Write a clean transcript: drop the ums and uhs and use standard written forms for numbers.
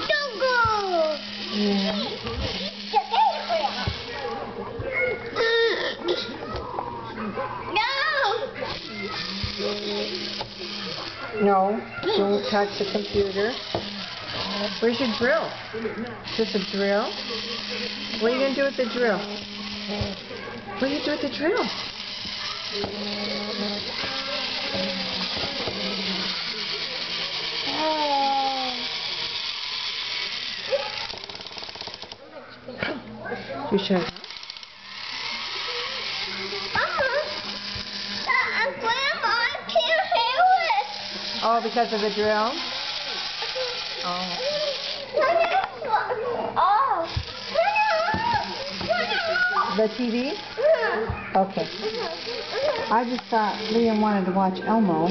Don't go! Yeah. No, don't touch the computer. Where's your drill? Is this a drill? What are you going to do with the drill? What do you do with the drill? You sure? Grandma, I can't hear it. Oh, because of the drill? Oh. The TV? Okay. I just thought Liam wanted to watch Elmo.